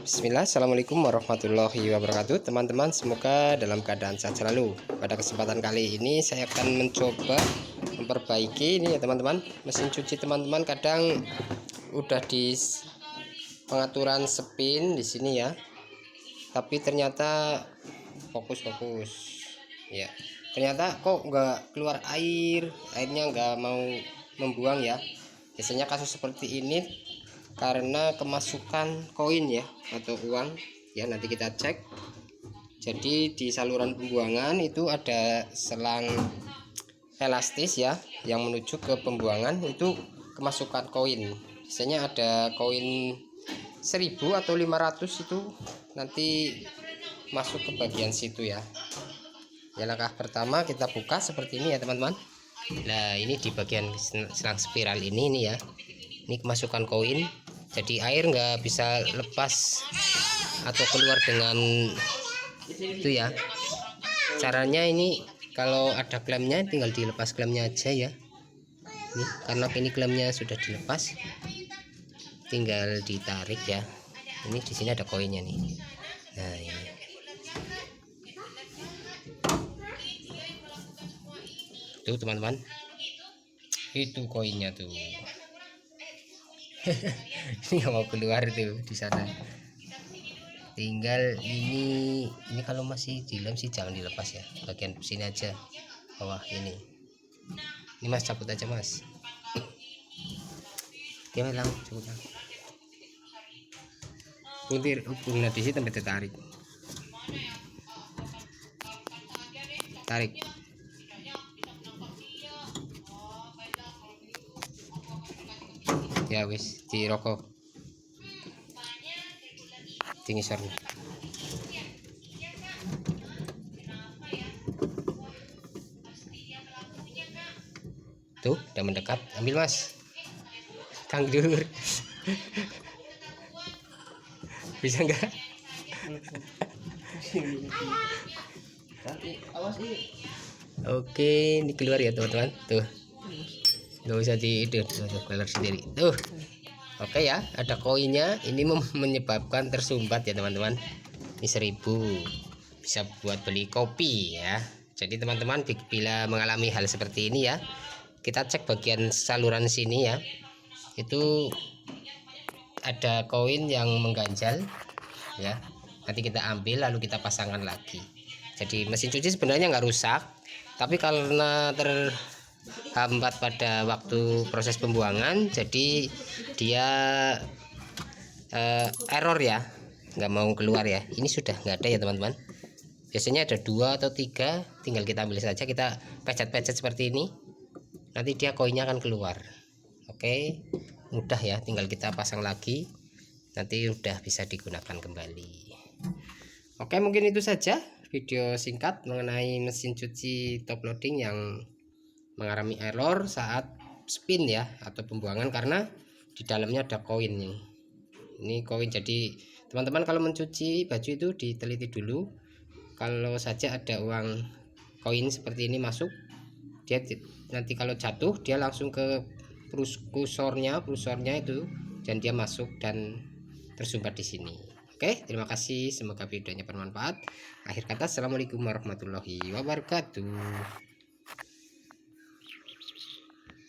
Bismillah, assalamualaikum warahmatullahi wabarakatuh. Teman-teman, semoga dalam keadaan sehat selalu. Pada kesempatan kali ini saya akan mencoba memperbaiki ini ya teman-teman, mesin cuci teman-teman. Kadang udah di pengaturan spin di sini ya, tapi ternyata fokus ya, ternyata kok nggak keluar airnya nggak mau membuang ya. Biasanya kasus seperti ini karena kemasukan koin ya atau uang ya. Nanti kita cek. Jadi di saluran pembuangan itu ada selang elastis ya yang menuju ke pembuangan, itu kemasukan koin. Biasanya ada koin 1000 atau 500 itu nanti masuk ke bagian situ ya. Ya, langkah pertama kita buka seperti ini ya teman-teman. Nah, ini di bagian selang spiral ini ya. Ini kemasukan koin, jadi air nggak bisa lepas atau keluar dengan itu ya. Caranya ini kalau ada klemnya tinggal dilepas klemnya aja ya. Ini karena ini klemnya sudah dilepas, tinggal ditarik ya. Ini di sini ada koinnya nih. Nah, ini tuh teman-teman, itu koinnya tuh. Ini nggak mau keluar tuh di sana. Tinggal ini kalau masih dilem sih jangan dilepas ya, bagian sini aja bawah ini mas, cabut aja mas. Dia bilang cabut puntir hubungnya di situ, sampai tarik ya wis di rokok tinggi sor. Tuh udah mendekat, ambil mas, tangdur. Bisa enggak? Oke, ini keluar ya teman-teman. Tuh nggak usah tuh keluar sendiri tuh. Oke ya, ada koinnya. Ini menyebabkan tersumbat ya teman-teman. Ini 1000, bisa buat beli kopi ya. Jadi teman-teman, bila mengalami hal seperti ini ya, kita cek bagian saluran sini ya. Itu ada koin yang mengganjal ya. Nanti kita ambil lalu kita pasangkan lagi. Jadi mesin cuci sebenarnya nggak rusak, tapi karena terhambat pada waktu proses pembuangan, jadi dia error ya, nggak mau keluar ya. Ini sudah nggak ada ya teman-teman. Biasanya ada 2 atau 3, tinggal kita ambil saja, kita pecet-pecet seperti ini, nanti dia koinnya akan keluar. Oke, mudah ya, tinggal kita pasang lagi, nanti udah bisa digunakan kembali. Oke, mungkin itu saja video singkat mengenai mesin cuci top loading yang mengalami error saat spin ya atau pembuangan, karena di dalamnya ada koin nih. Ini koin, jadi teman-teman kalau mencuci baju itu diteliti dulu. Kalau saja ada uang koin seperti ini masuk, dia nanti kalau jatuh dia langsung ke kursornya itu, dan dia masuk dan tersumbat di sini. Oke, terima kasih, semoga videonya bermanfaat. Akhir kata, assalamualaikum warahmatullahi wabarakatuh.